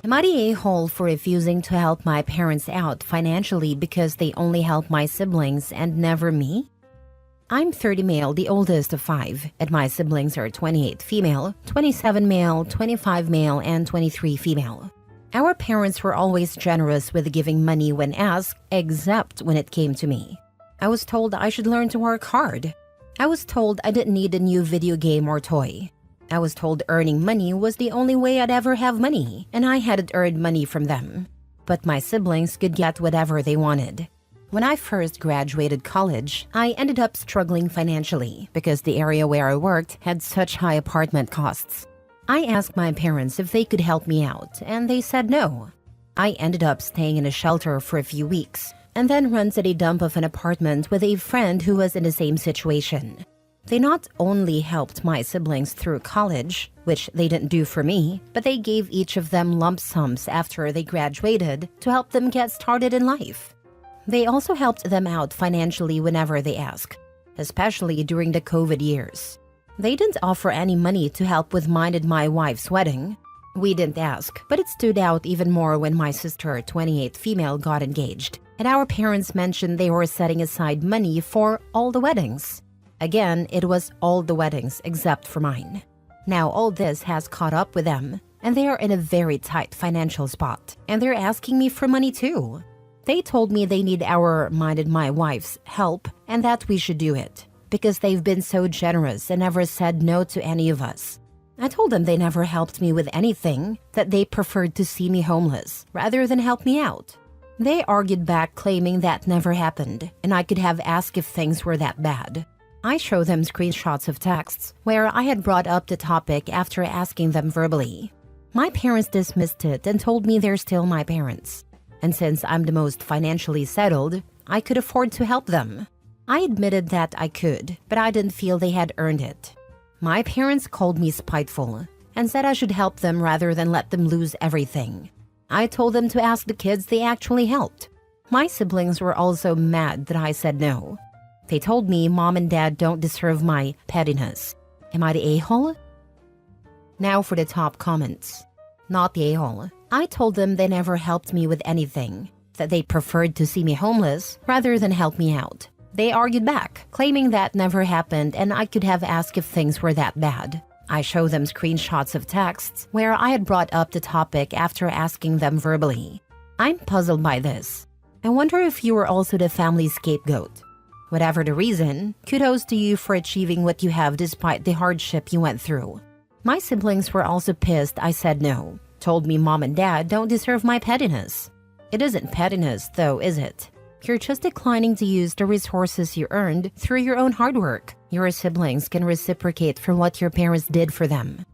Am I the a-hole for refusing to help my parents out financially because they only help my siblings and never me? I'm 30 male, the oldest of 5, and my siblings are 28 female, 27 male, 25 male, and 23 female. Our parents were always generous with giving money when asked, except when it came to me. I was told I should learn to work hard. I was told I didn't need a new video game or toy. I was told earning money was the only way I'd ever have money, and I hadn't earned money from them. But my siblings could get whatever they wanted. When I first graduated college, I ended up struggling financially because the area where I worked had such high apartment costs. I asked my parents if they could help me out, and they said no. I ended up staying in a shelter for a few weeks, and then rented a dump of an apartment with a friend who was in the same situation. They not only helped my siblings through college, which they didn't do for me, but they gave each of them lump sums after they graduated to help them get started in life. They also helped them out financially whenever they asked, especially during the COVID years. They didn't offer any money to help with mine and my wife's wedding. We didn't ask, but it stood out even more when my sister, 28 female, got engaged, and our parents mentioned they were setting aside money for all the weddings. Again, it was all the weddings except for mine. Now all this has caught up with them, and they are in a very tight financial spot, and they're asking me for money too. They told me they need mine and my wife's help and that we should do it, because they've been so generous and never said no to any of us. I told them they never helped me with anything, that they preferred to see me homeless rather than help me out. They argued back, claiming that never happened, and I could have asked if things were that bad. I showed them screenshots of texts where I had brought up the topic after asking them verbally. My parents dismissed it and told me they're still my parents. And since I'm the most financially settled, I could afford to help them. I admitted that I could, but I didn't feel they had earned it. My parents called me spiteful and said I should help them rather than let them lose everything. I told them to ask the kids they actually helped. My siblings were also mad that I said no. They told me mom and dad don't deserve my pettiness. Am I the a-hole? Now for the top comments. Not the a-hole. I told them they never helped me with anything, that they preferred to see me homeless rather than help me out. They argued back, claiming that never happened and I could have asked if things were that bad. I showed them screenshots of texts where I had brought up the topic after asking them verbally. I'm puzzled by this. I wonder if you were also the family scapegoat. Whatever the reason, kudos to you for achieving what you have despite the hardship you went through. My siblings were also pissed I said no, told me mom and dad don't deserve my pettiness. It isn't pettiness though, is it? You're just declining to use the resources you earned through your own hard work. Your siblings can reciprocate for what your parents did for them.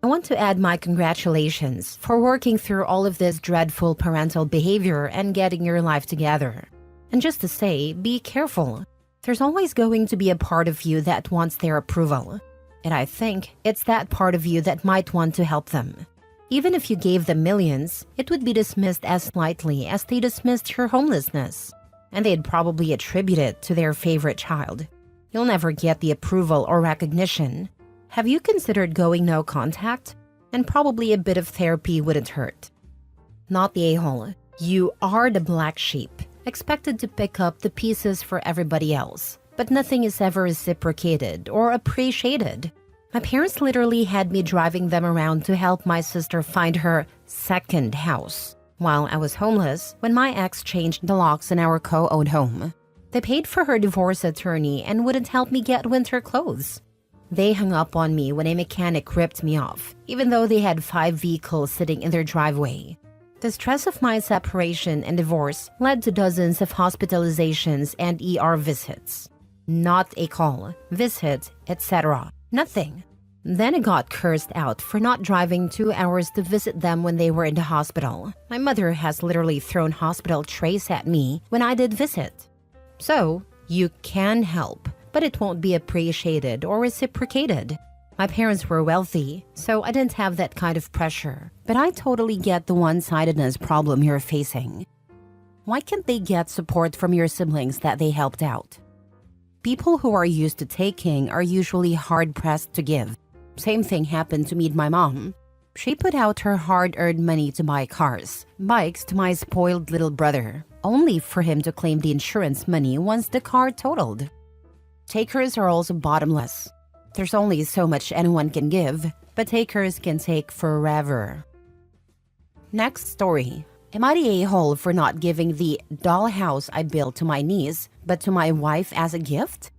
I want to add my congratulations for working through all of this dreadful parental behavior and getting your life together. And just to say, be careful. There's always going to be a part of you that wants their approval. And I think it's that part of you that might want to help them. Even if you gave them millions, it would be dismissed as lightly as they dismissed your homelessness. And they'd probably attribute it to their favorite child. You'll never get the approval or recognition. Have you considered going no contact? And probably a bit of therapy wouldn't hurt. Not the a-hole. You are the black sheep, expected to pick up the pieces for everybody else, but nothing is ever reciprocated or appreciated. My parents literally had me driving them around to help my sister find her second house, while I was homeless when my ex changed the locks in our co-owned home. They paid for her divorce attorney and wouldn't help me get winter clothes. They hung up on me when a mechanic ripped me off, even though they had 5 vehicles sitting in their driveway. The stress of my separation and divorce led to dozens of hospitalizations and ER visits. Not a call, visit, etc. Nothing. Then I got cursed out for not driving 2 hours to visit them when they were in the hospital. My mother has literally thrown hospital trays at me when I did visit. So, you can help, but it won't be appreciated or reciprocated. My parents were wealthy, so I didn't have that kind of pressure, but I totally get the one-sidedness problem you're facing. Why can't they get support from your siblings that they helped out? People who are used to taking are usually hard-pressed to give. Same thing happened to me and my mom. She put out her hard-earned money to buy cars, bikes to my spoiled little brother, only for him to claim the insurance money once the car totaled. Takers are also bottomless. There's only so much anyone can give, but takers can take forever. Next story. Am I the a-hole for not giving the dollhouse I built to my niece, but to my wife as a gift?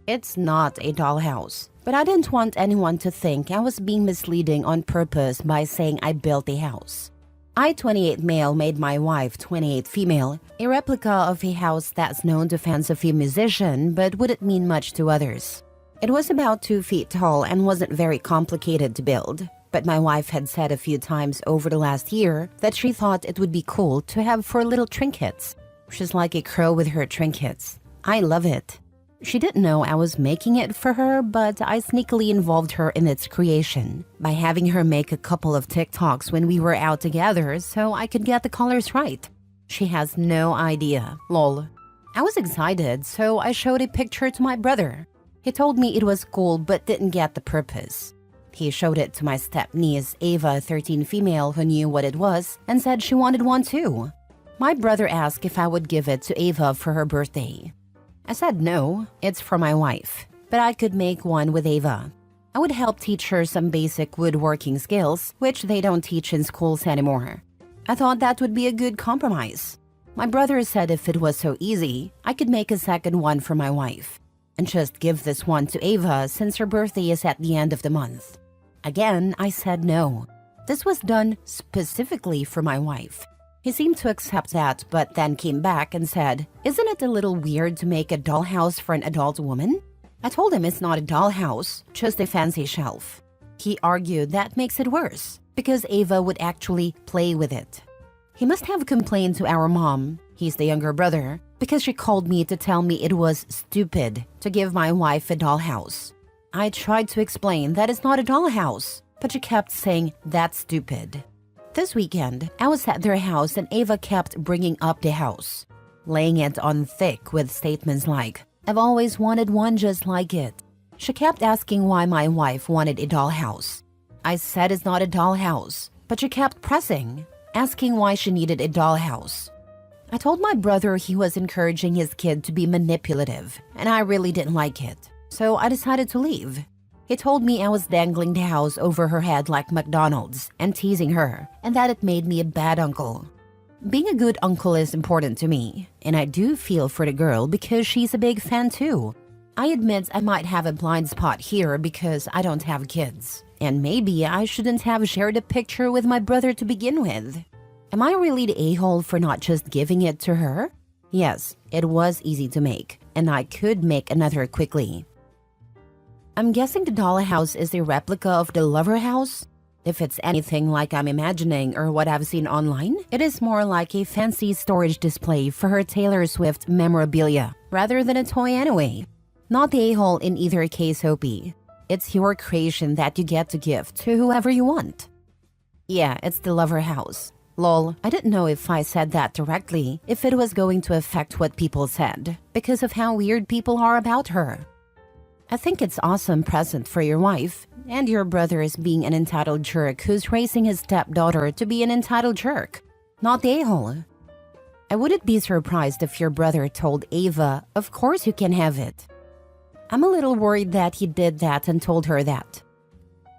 It's not a dollhouse, but I didn't want anyone to think I was being misleading on purpose by saying I built a house. I, 28 male, made my wife, 28 female, a replica of a house that's known to fans of a musician but wouldn't mean much to others. It was about 2 feet tall and wasn't very complicated to build, but my wife had said a few times over the last year that she thought it would be cool to have 4 little trinkets. She's like a crow with her trinkets. I love it. She didn't know I was making it for her, but I sneakily involved her in its creation by having her make a couple of TikToks when we were out together so I could get the colors right. She has no idea, lol. I was excited, so I showed a picture to my brother. He told me it was cool but didn't get the purpose. He showed it to my step-niece, Ava, 13 female, who knew what it was and said she wanted one too. My brother asked if I would give it to Ava for her birthday. I said no, it's for my wife, but I could make one with Ava. I would help teach her some basic woodworking skills, which they don't teach in schools anymore. I thought that would be a good compromise. My brother said if it was so easy, I could make a second one for my wife, and just give this one to Ava since her birthday is at the end of the month. Again, I said no. This was done specifically for my wife. He seemed to accept that, but then came back and said, "Isn't it a little weird to make a dollhouse for an adult woman?" I told him it's not a dollhouse, just a fancy shelf. He argued that makes it worse, because Ava would actually play with it. He must have complained to our mom, he's the younger brother, because she called me to tell me it was stupid to give my wife a dollhouse. I tried to explain that it's not a dollhouse, but she kept saying that's stupid. This weekend, I was at their house and Ava kept bringing up the house, laying it on thick with statements like, "I've always wanted one just like it." She kept asking why my wife wanted a dollhouse. I said it's not a dollhouse, but she kept pressing, asking why she needed a dollhouse. I told my brother he was encouraging his kid to be manipulative, and I really didn't like it, so I decided to leave. He told me I was dangling the house over her head like McDonald's and teasing her, and that it made me a bad uncle. Being a good uncle is important to me, and I do feel for the girl because she's a big fan too. I admit I might have a blind spot here because I don't have kids, and maybe I shouldn't have shared a picture with my brother to begin with. Am I really the a-hole for not just giving it to her? Yes, it was easy to make, and I could make another quickly. I'm guessing the dollhouse is a replica of the lover house. If it's anything like I'm imagining or what I've seen online, it is more like a fancy storage display for her Taylor Swift memorabilia, rather than a toy anyway. Not the a-hole in either case, Hopi. It's your creation that you get to give to whoever you want. Yeah, it's the lover house. Lol, I didn't know if I said that directly, if it was going to affect what people said, because of how weird people are about her. I think it's awesome present for your wife, and your brother is being an entitled jerk who's raising his stepdaughter to be an entitled jerk, not the a-hole. I wouldn't be surprised if your brother told Ava, "Of course you can have it." I'm a little worried that he did that and told her that.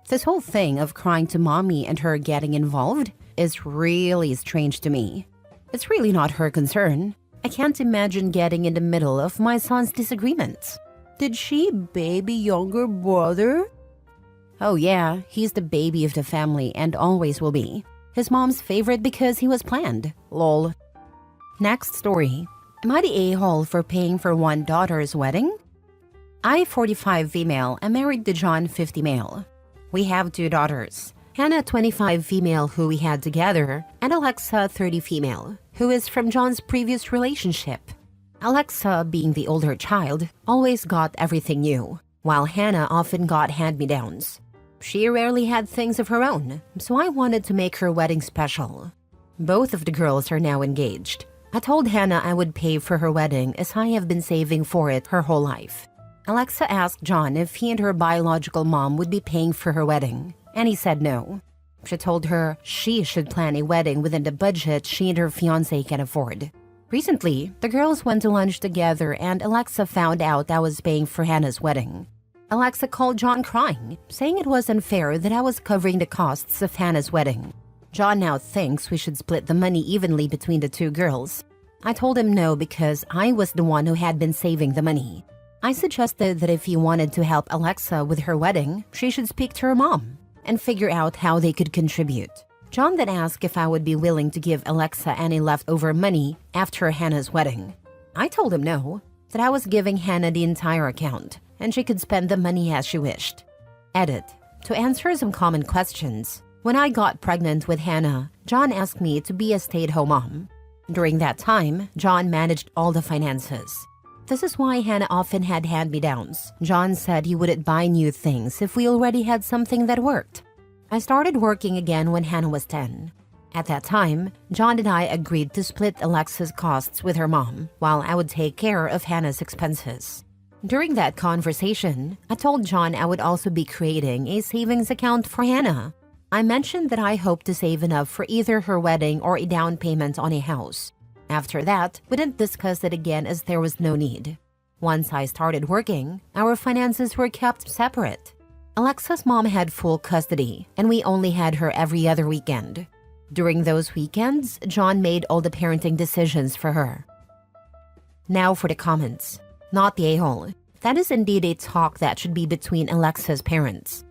This whole thing of crying to mommy and her getting involved is really strange to me. It's really not her concern. I can't imagine getting in the middle of my son's disagreements. Did she baby younger brother? Oh yeah, he's the baby of the family and always will be. His mom's favorite because he was planned. Lol. Next story. Am I the a-hole for paying for one daughter's wedding? I, 45 female, am married to John, 50 male. We have 2 daughters. Hannah, 25 female, who we had together, and Alexa, 30 female, who is from John's previous relationship. Alexa, being the older child, always got everything new, while Hannah often got hand-me-downs. She rarely had things of her own, so I wanted to make her wedding special. Both of the girls are now engaged. I told Hannah I would pay for her wedding as I have been saving for it her whole life. Alexa asked John if he and her biological mom would be paying for her wedding, and he said no. She told her she should plan a wedding within the budget she and her fiancé can afford. Recently, the girls went to lunch together and Alexa found out I was paying for Hannah's wedding. Alexa called John crying, saying it was unfair that I was covering the costs of Hannah's wedding. John now thinks we should split the money evenly between the two girls. I told him no because I was the one who had been saving the money. I suggested that if he wanted to help Alexa with her wedding, she should speak to her mom and figure out how they could contribute. John then asked if I would be willing to give Alexa any leftover money after Hannah's wedding. I told him no, that I was giving Hannah the entire account, and she could spend the money as she wished. Edit. To answer some common questions, when I got pregnant with Hannah, John asked me to be a stay-at-home mom. During that time, John managed all the finances. This is why Hannah often had hand-me-downs. John said he wouldn't buy new things if we already had something that worked. I started working again when Hannah was 10. At that time, John and I agreed to split Alexa's costs with her mom, while I would take care of Hannah's expenses. During that conversation, I told John I would also be creating a savings account for Hannah. I mentioned that I hoped to save enough for either her wedding or a down payment on a house. After that, we didn't discuss it again as there was no need. Once I started working, our finances were kept separate. Alexa's mom had full custody, and we only had her every other weekend. During those weekends, John made all the parenting decisions for her. Now for the comments. Not the a-hole. That is indeed a talk that should be between Alexa's parents.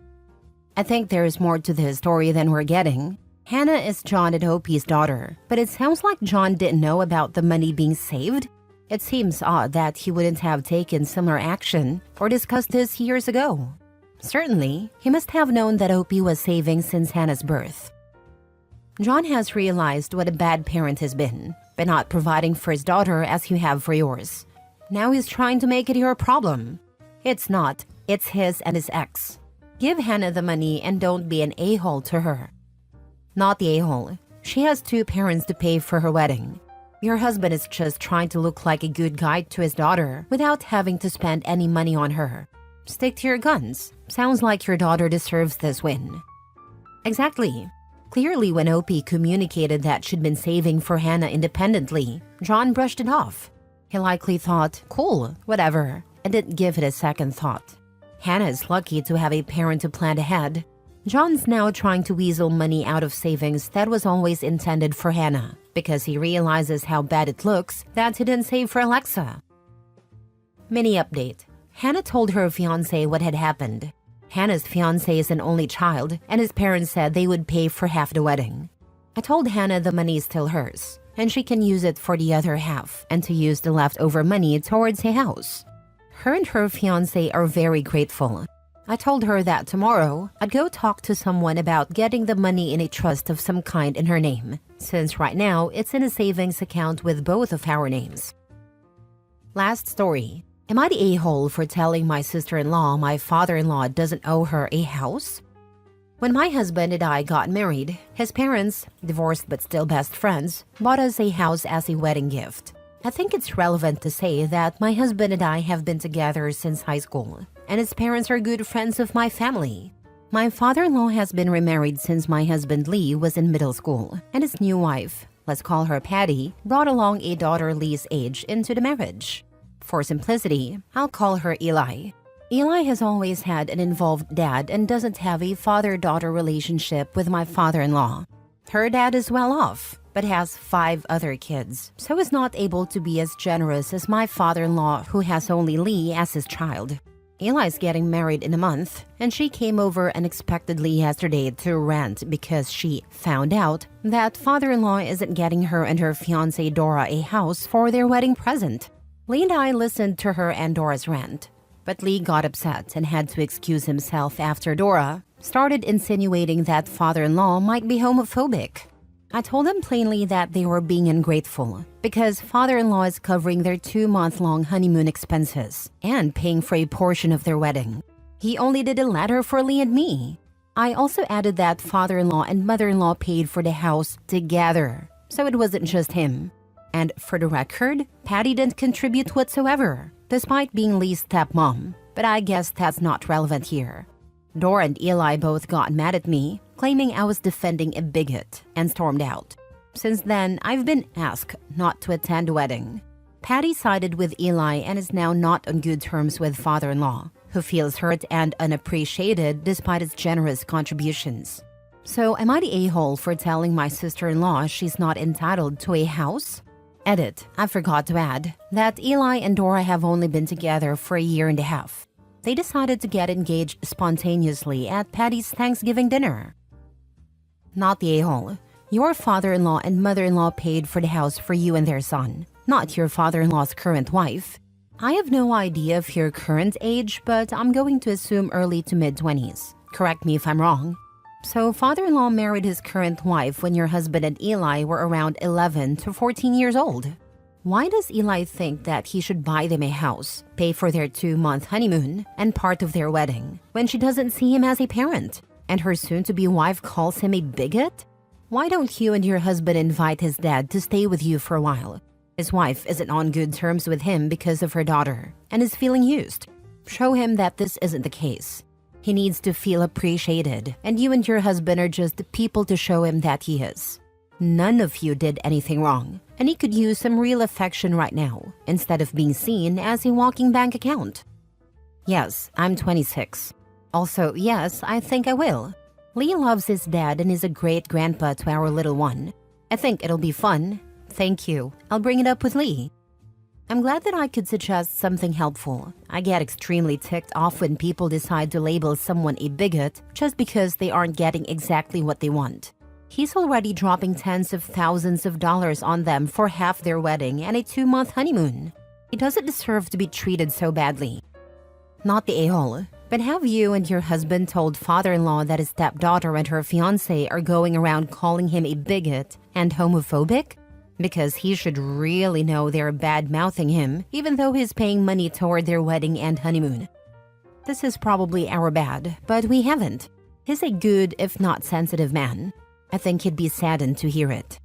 I think there is more to this story than we're getting. Hannah is John and Opie's daughter, but it sounds like John didn't know about the money being saved. It seems odd that he wouldn't have taken similar action or discussed this years ago. Certainly, he must have known that Opie was saving since Hannah's birth. John has realized what a bad parent has been by not providing for his daughter as you have for yours. Now he's trying to make it your problem. It's not, it's his and his ex. Give Hannah the money and don't be an a-hole to her. Not the a-hole. She has two parents to pay for her wedding. Your husband is just trying to look like a good guy to his daughter without having to spend any money on her. Stick to your guns. Sounds like your daughter deserves this win. Exactly. Clearly, when Opie communicated that she'd been saving for Hannah independently, John brushed it off. He likely thought, cool, whatever, and didn't give it a second thought. Hannah is lucky to have a parent to plan ahead. John's now trying to weasel money out of savings that was always intended for Hannah because he realizes how bad it looks that he didn't save for Alexa. Mini update. Hannah told her fiancé what had happened. Hannah's fiancé is an only child, and his parents said they would pay for half the wedding. I told Hannah the money is still hers, and she can use it for the other half and to use the leftover money towards a house. Her and her fiancé are very grateful. I told her that tomorrow I'd go talk to someone about getting the money in a trust of some kind in her name, since right now it's in a savings account with both of our names. Last story. Am I the a-hole for telling my sister-in-law my father-in-law doesn't owe her a house? When my husband and I got married, his parents, divorced but still best friends, bought us a house as a wedding gift. I think it's relevant to say that my husband and I have been together since high school, and his parents are good friends of my family. My father-in-law has been remarried since my husband Lee was in middle school, and his new wife, let's call her Patty, brought along a daughter Lee's age into the marriage. For simplicity, I'll call her Eli. Eli has always had an involved dad and doesn't have a father-daughter relationship with my father-in-law. Her dad is well off, but has 5 other kids, so is not able to be as generous as my father-in-law who has only Lee as his child. Eli's getting married in a month, and she came over unexpectedly yesterday to rant because she found out that father-in-law isn't getting her and her fiancée Dora a house for their wedding present. Lee and I listened to her and Dora's rant, but Lee got upset and had to excuse himself after Dora started insinuating that father-in-law might be homophobic. I told them plainly that they were being ungrateful because father-in-law is covering their 2-month-long honeymoon expenses and paying for a portion of their wedding. He only did the latter for Lee and me. I also added that father-in-law and mother-in-law paid for the house together, so it wasn't just him. And for the record, Patty didn't contribute whatsoever, despite being Lee's stepmom, but I guess that's not relevant here. Dora and Eli both got mad at me, claiming I was defending a bigot, and stormed out. Since then, I've been asked not to attend the wedding. Patty sided with Eli and is now not on good terms with father-in-law, who feels hurt and unappreciated despite his generous contributions. So am I the a-hole for telling my sister-in-law she's not entitled to a house? Edit, I forgot to add that Eli and Dora have only been together for a year and a half. They decided to get engaged spontaneously at Patty's Thanksgiving dinner. Not the a-hole. Your father-in-law and mother-in-law paid for the house for you and their son, not your father-in-law's current wife. I have no idea of your current age, but I'm going to assume early to mid-20s. Correct me if I'm wrong. So father-in-law married his current wife when your husband and Eli were around 11 to 14 years old. Why does Eli think that he should buy them a house, pay for their 2-month honeymoon, and part of their wedding, when she doesn't see him as a parent, and her soon-to-be wife calls him a bigot? Why don't you and your husband invite his dad to stay with you for a while? His wife isn't on good terms with him because of her daughter, and is feeling used. Show him that this isn't the case. He needs to feel appreciated, and you and your husband are just the people to show him that he is. None of you did anything wrong, and he could use some real affection right now, instead of being seen as a walking bank account. Yes, I'm 26. Also, yes, I think I will. Lee loves his dad and is a great grandpa to our little one. I think it'll be fun. Thank you. I'll bring it up with Lee. I'm glad that I could suggest something helpful. I get extremely ticked off when people decide to label someone a bigot just because they aren't getting exactly what they want. He's already dropping tens of thousands of dollars on them for half their wedding and a 2-month honeymoon. He doesn't deserve to be treated so badly. Not the a-hole, but have you and your husband told father-in-law that his stepdaughter and her fiancé are going around calling him a bigot and homophobic? Because he should really know they're bad-mouthing him, even though he's paying money toward their wedding and honeymoon. This is probably our bad, but we haven't. He's a good, if not sensitive man. I think he'd be saddened to hear it.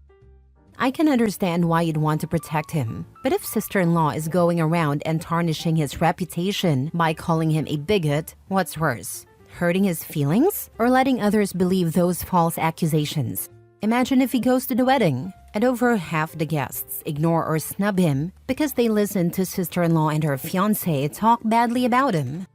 I can understand why you'd want to protect him, but if sister-in-law is going around and tarnishing his reputation by calling him a bigot, what's worse? Hurting his feelings or letting others believe those false accusations? Imagine if he goes to the wedding and over half the guests ignore or snub him because they listen to sister-in-law and her fiancé talk badly about him.